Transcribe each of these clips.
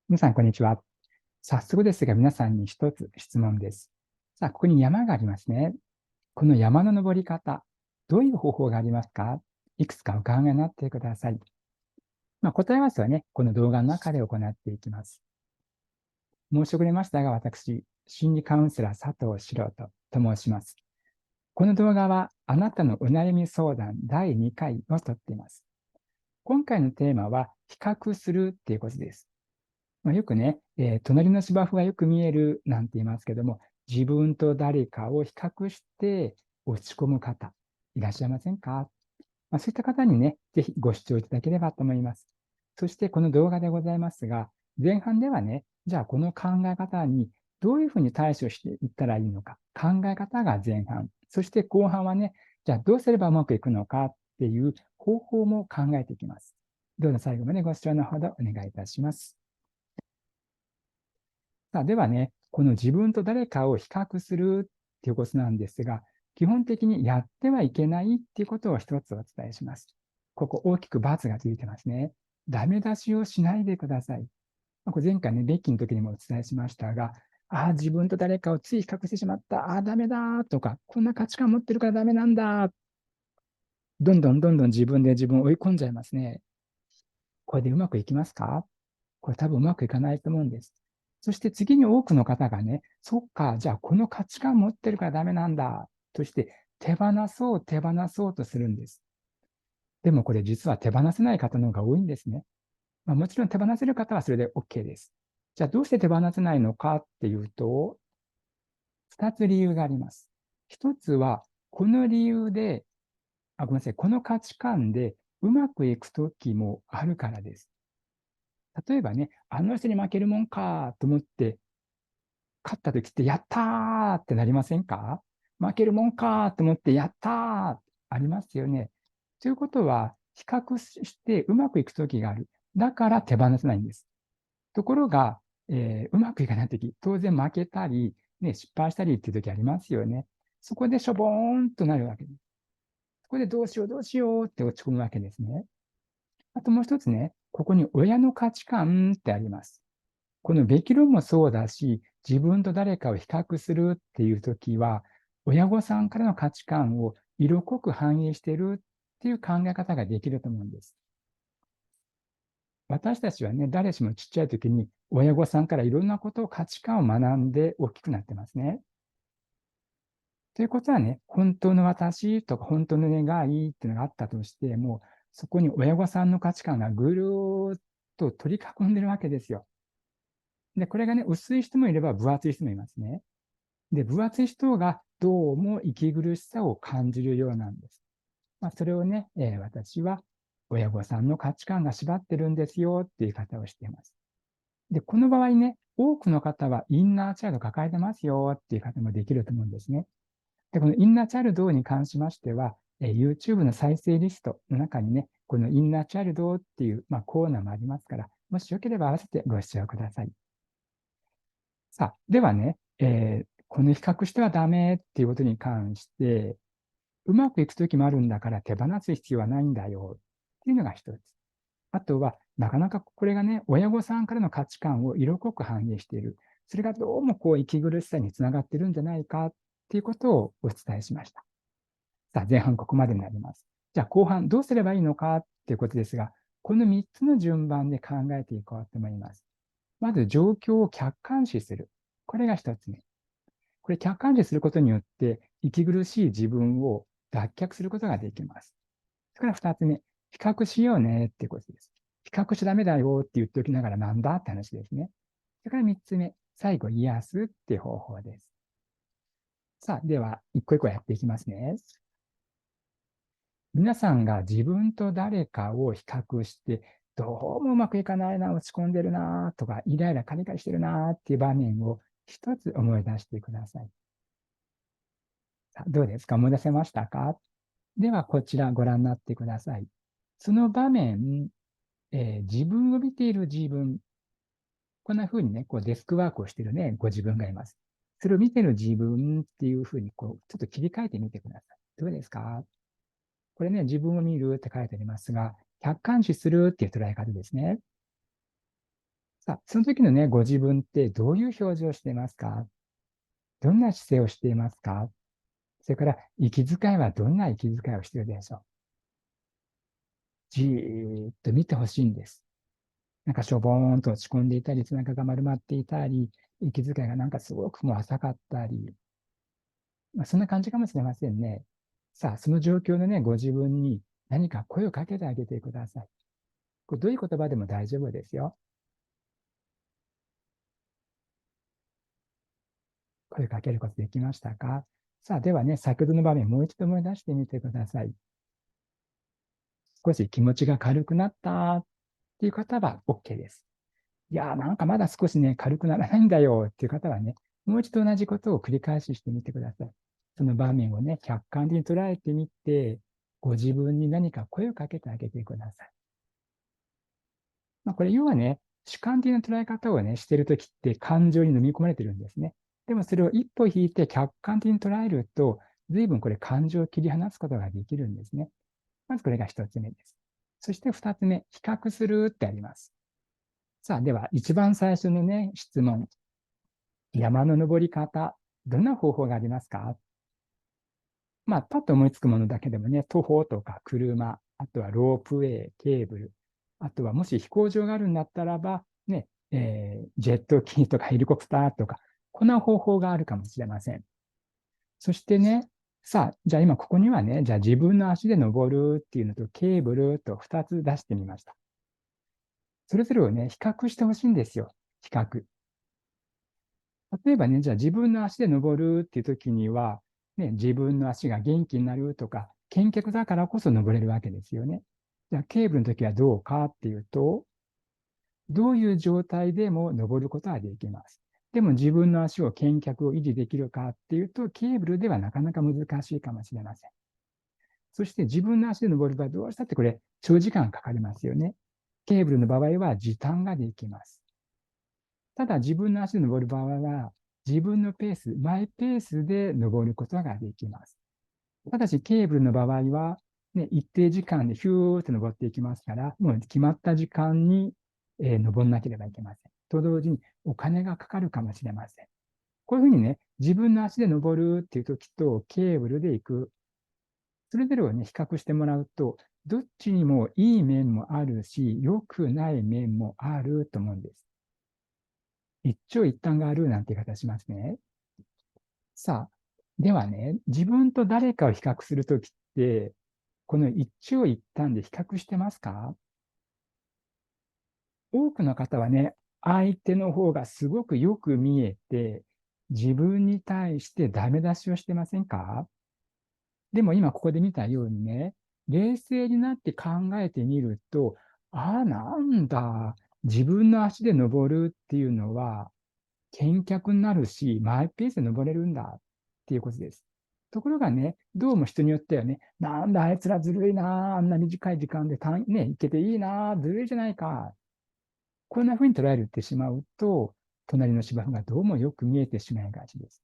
皆さん、こんにちは。早速ですが、皆さんに一つ質問です。さあ、ここに山がありますね。この山の登り方、どういう方法がありますか？いくつかお考えになってください。答え合わせはね、この動画の中で行っていきます。申し遅れましたが、私、心理カウンセラー佐藤史郎と申します。この動画は、あなたのお悩み相談第2回をとっています。今回のテーマは、比較するっていうことです。よくね、隣の芝生がよく見えるなんて言いますけども、自分と誰かを比較して落ち込む方、いらっしゃいませんか？そういった方にね、ぜひご視聴いただければと思います。そしてこの動画でございますが、前半ではね、じゃあこの考え方にどういうふうに対処していったらいいのか、考え方が前半。そして後半はね、じゃあどうすればうまくいくのかっていう方法も考えていきます。どうぞ最後までご視聴のほどお願いいたします。さあ、ではね、この自分と誰かを比較するっていうことなんですが、基本的にやってはいけないっていうことを一つお伝えします。ここ大きく×がついてますね。ダメ出しをしないでください。これ前回ね、ベッキーの時にもお伝えしましたが、自分と誰かをつい比較してしまった。ダメだとか、こんな価値観持ってるからダメなんだ。どんどん自分で自分を追い込んじゃいますね。これでうまくいきますか？これ多分うまくいかないと思うんです。そして次に多くの方がね、そっか、じゃあこの価値観持ってるからダメなんだ、として手放そうとするんです。でもこれ実は手放せない方の方が多いんですね。もちろん手放せる方はそれで OK です。じゃあどうして手放せないのかっていうと、2つ理由があります。1つは、この理由で、ごめんなさい、この価値観でうまくいくときもあるからです。例えばね、あの人に負けるもんかと思って勝った時って、やったーってなりませんか？負けるもんかと思って、やったーありますよね。ということは、比較してうまくいく時がある。だから手放せないんです。ところが、うまくいかない時、当然負けたり、ね、失敗したりっていう時ありますよね。そこでしょぼーんとなるわけです。そこでどうしようどうしようって落ち込むわけですね。あともう一つね、ここに親の価値観ってあります。このべき論もそうだし、自分と誰かを比較するっていうときは、親御さんからの価値観を色濃く反映しているっていう考え方ができると思うんです。私たちはね、誰しもちっちゃい時に親御さんからいろんなことを価値観を学んで大きくなってますね。ということはね、本当の私とか本当の願いっていうのがあったとしても、そこに親御さんの価値観がぐるーっと取り囲んでるわけですよ。で、これがね、薄い人もいれば分厚い人もいますね。で、分厚い人がどうも息苦しさを感じるようなんです。それをね、私は親御さんの価値観が縛ってるんですよっていう言い方をしています。で、この場合ね、多くの方はインナーチャイルド抱えてますよっていう方もできると思うんですね。で、このインナーチャイルドに関しましては、YouTube の再生リストの中にね、このインナーチャイルドっていう、コーナーもありますから、もしよければ合わせてご視聴ください。さあ、ではね、この比較してはダメっていうことに関して、うまくいくときもあるんだから手放す必要はないんだよっていうのが一つ。あとは、なかなかこれがね、親御さんからの価値観を色濃く反映している。それがどうもこう息苦しさにつながっているんじゃないかっていうことをお伝えしました。さあ、前半ここまでになります。じゃあ後半どうすればいいのかっていうことですが、この3つの順番で考えていこうと思います。まず状況を客観視する。これが一つ目。これ客観視することによって、息苦しい自分を脱却することができます。それから二つ目、比較しようねっていうことです。比較しちゃダメだよって言っておきながらなんだって話ですね。それから三つ目、最後、癒すっていう方法です。さあ、では、一個一個やっていきますね。皆さんが自分と誰かを比較して、どうもうまくいかないな、落ち込んでるなとか、イライラカリカリしてるなっていう場面を一つ思い出してください。さあどうですか？思い出せましたか？では、こちらご覧になってください。その場面、自分を見ている自分、こんな風にね、こうデスクワークをしているね、ご自分がいます。それを見ている自分っていう風に、ちょっと切り替えてみてください。どうですか？これね、自分を見るって書いてありますが、客観視するっていう捉え方ですね。さあ、その時のね、ご自分ってどういう表情をしていますか？どんな姿勢をしていますか？それから、息遣いはどんな息遣いをしているでしょう？じーっと見てほしいんです。なんかしょぼーんと落ち込んでいたり、背中が丸まっていたり、息遣いがなんかすごくもう浅かったり、そんな感じかもしれませんね。さあ、その状況のね、ご自分に何か声をかけてあげてください。これどういう言葉でも大丈夫ですよ。声かけることできましたか？さあ、ではね、先ほどの場面、もう一度思い出してみてください。少し気持ちが軽くなったっていう方は OK です。いやー、なんかまだ少しね、軽くならないんだよっていう方はね、もう一度同じことを繰り返ししてみてください。その場面をね、客観的に捉えてみて、ご自分に何か声をかけてあげてください。これ、要はね、主観的な捉え方をね、しているときって感情に飲み込まれてるんですね。でもそれを一歩引いて客観的に捉えると、随分これ感情を切り離すことができるんですね。まずこれが一つ目です。そして二つ目、比較するってあります。さあ、では一番最初のね、質問。山の登り方、どんな方法がありますか？パッと思いつくものだけでもね、徒歩とか車、あとはロープウェイ、ケーブル、あとはもし飛行場があるんだったらば、ね、ジェット機とかヘリコプターとか、こんな方法があるかもしれません。そしてね、さあ、じゃあ今ここにはね、じゃあ自分の足で登るっていうのとケーブルと2つ出してみました。それぞれをね、比較してほしいんですよ。比較。例えばね、じゃあ自分の足で登るっていう時には、ね、自分の足が元気になるとか、健脚だからこそ登れるわけですよね。じゃあケーブルの時はどうかっていうと、どういう状態でも登ることはできます。でも自分の足を健脚を維持できるかっていうと、ケーブルではなかなか難しいかもしれません。そして自分の足で登る場合、どうしたってこれ、長時間かかりますよね。ケーブルの場合は時短ができます。ただ自分の足で登る場合は、自分のペース、マイペースで登ることができます。ただし、ケーブルの場合は、ね、一定時間でヒューって登っていきますから、もう決まった時間に、登らなければいけません。と同時に、お金がかかるかもしれません。こういうふうにね、自分の足で登るっていう時と、ケーブルで行く、それぞれをね、比較してもらうと、どっちにもいい面もあるし、良くない面もあると思うんです。一長一短があるなんて言い方しますね。さあ、ではね、自分と誰かを比較するときって、この一長一短で比較してますか？多くの方はね、相手の方がすごくよく見えて、自分に対してダメ出しをしてませんか？でも今ここで見たようにね、冷静になって考えてみると、ああ、なんだ、自分の足で登るっていうのは、健脚になるし、マイペースで登れるんだっていうことです。ところがね、どうも人によってはね、なんだあいつらずるいな、あんな短い時間でね、行けていいな、ずるいじゃないか。こんな風に捉えてしまうと、隣の芝生がどうもよく見えてしまいがちです。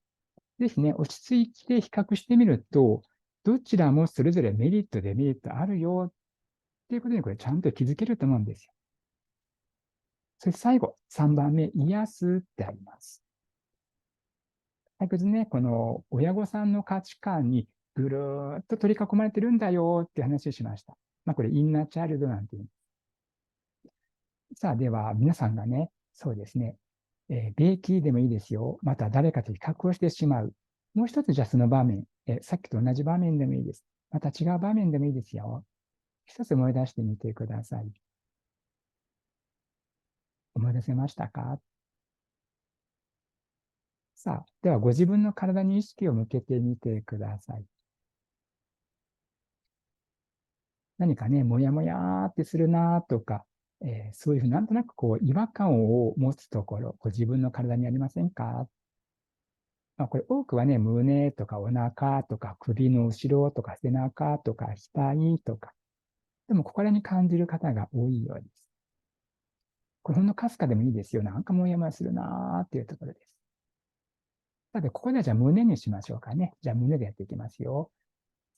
ぜひね、落ち着いて比較してみると、どちらもそれぞれメリット、デメリットあるよっていうことにこれちゃんと気づけると思うんですよ。そして最後、3番目、癒すってあります。先ほどね、この親御さんの価値観にぐるーっと取り囲まれてるんだよって話をしました。これ、インナーチャイルドなんていう。さあ、では、皆さんがね、そうですね、病気でもいいですよ。また誰かと比較をしてしまう。もう一つ、じゃあその場面、さっきと同じ場面でもいいです。また違う場面でもいいですよ。一つ思い出してみてください。思い出せましたか？さあ、ではご自分の体に意識を向けてみてください。何かね、もやもやーってするなとか、そういうふうになんとなくこう違和感を持つところ、ご自分の体にありませんか？これ多くはね、胸とかお腹とか首の後ろとか背中とか額とか、でもここらに感じる方が多いようです。これほんのかすかでもいいですよ。なんかもやもやするなーっていうところです。さて、ここではじゃあ胸にしましょうかね。じゃあ胸でやっていきますよ。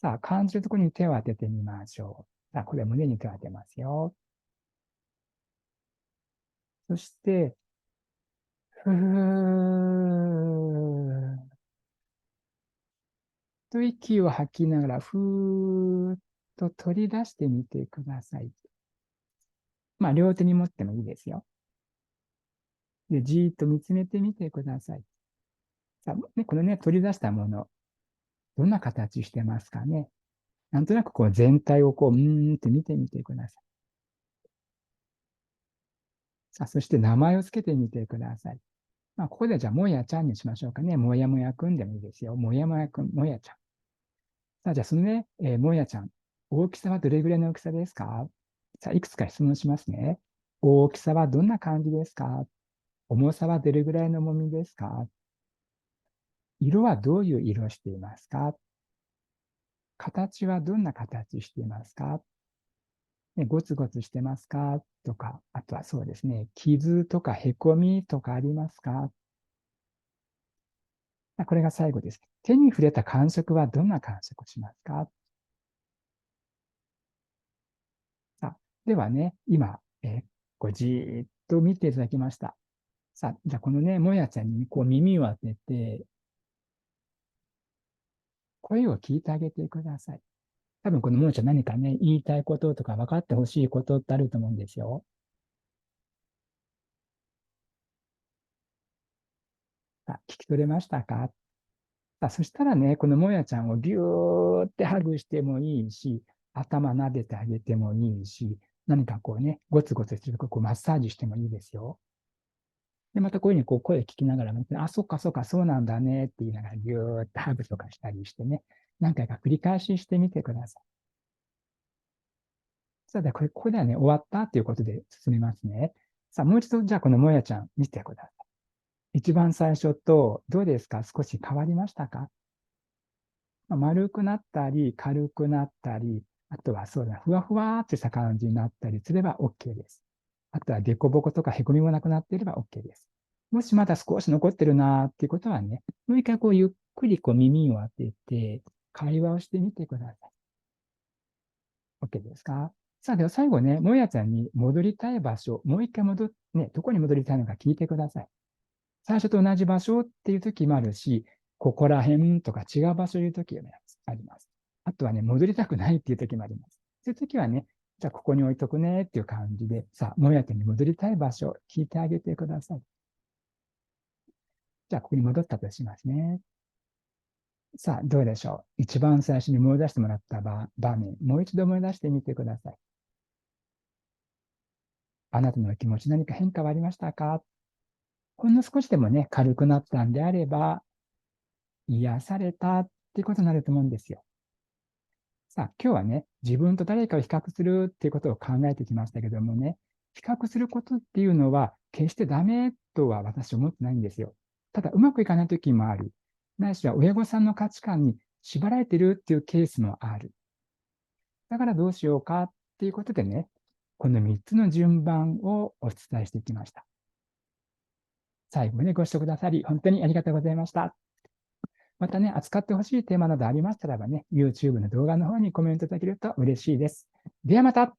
さあ、感じるところに手を当ててみましょう。さあ、これは胸に手を当てますよ。そして、ふーっと息を吐きながら、ふーっと取り出してみてください。まあ、両手に持ってもいいですよ。で、じーっと見つめてみてください。さあ、ね、このね、取り出したもの、どんな形してますかね。なんとなくこう全体をこう、って見てみてください。さあ、そして名前をつけてみてください。まあ、ここでじゃあ、もやちゃんにしましょうかね。もやもやくんでもいいですよ。もやもやくん、もやちゃん。さあ、じゃあ、そのね、もやちゃん、大きさはどれぐらいの大きさですか？さあ、いくつか質問しますね。大きさはどんな感じですか？重さはどれぐらいの重みですか？色はどういう色をしていますか？形はどんな形していますか？ね、ゴツゴツしてますかとか、あとはそうですね、傷とかへこみとかありますか？これが最後です。手に触れた感触はどんな感触をしますか？さあ、ではね、今、こうじーっと見ていただきました。さあ、じゃあこのね、もやちゃんにこう耳を当てて、声を聞いてあげてください。多分このもやちゃん何かね、言いたいこととか分かってほしいことってあると思うんですよ。さあ、聞き取れましたか？さあ、そしたらね、このもやちゃんをぎゅーってハグしてもいいし、頭撫でてあげてもいいし、何かこうね、ゴツゴツしてるとここうマッサージしてもいいですよ。で、またこういうふうにこう声聞きながら、あ、そっかそっか、そうなんだねって言いながら、ぎゅーってハグとかしたりしてね、何回か繰り返ししてみてください。さあ、で、ここではね、終わったっていうことで進みますね。さあ、もう一度、じゃあこのもやちゃん見てください。一番最初と、どうですか？少し変わりましたか？丸くなったり、軽くなったり、あとはそうだな、ふわふわーってした感じになったりすれば OK です。あとは凸凹とかへこみもなくなっていれば OK です。もしまだ少し残ってるなーっていうことはね、もう一回こうゆっくりこう耳を当てて、会話をしてみてください。OK ですか？さあ、では最後ね、もやちゃんに戻りたい場所、もう一回ね、どこに戻りたいのか聞いてください。最初と同じ場所っていう時もあるし、ここら辺とか違う場所いう時もあります。あとはね、戻りたくないっていう時もあります。そういう時はね、じゃあここに置いとくねっていう感じで、さあ、もやてに戻りたい場所、聞いてあげてください。じゃあ、ここに戻ったとしますね。さあ、どうでしょう。一番最初に思い出してもらった場面、もう一度思い出してみてください。あなたのお気持ち何か変化はありましたか？ほんの少しでもね、軽くなったんであれば、癒されたっていうことになると思うんですよ。さあ、今日はね、自分と誰かを比較するっていうことを考えてきましたけどもね、比較することっていうのは、決してダメとは私は思ってないんですよ。ただ、うまくいかない時もある。ないしは親御さんの価値観に縛られているっていうケースもある。だからどうしようかっていうことでね、この3つの順番をお伝えしてきました。最後までご視聴くださり、本当にありがとうございました。またね、扱ってほしいテーマなどありましたらばね、YouTube の動画の方にコメントいただけると嬉しいです。ではまた。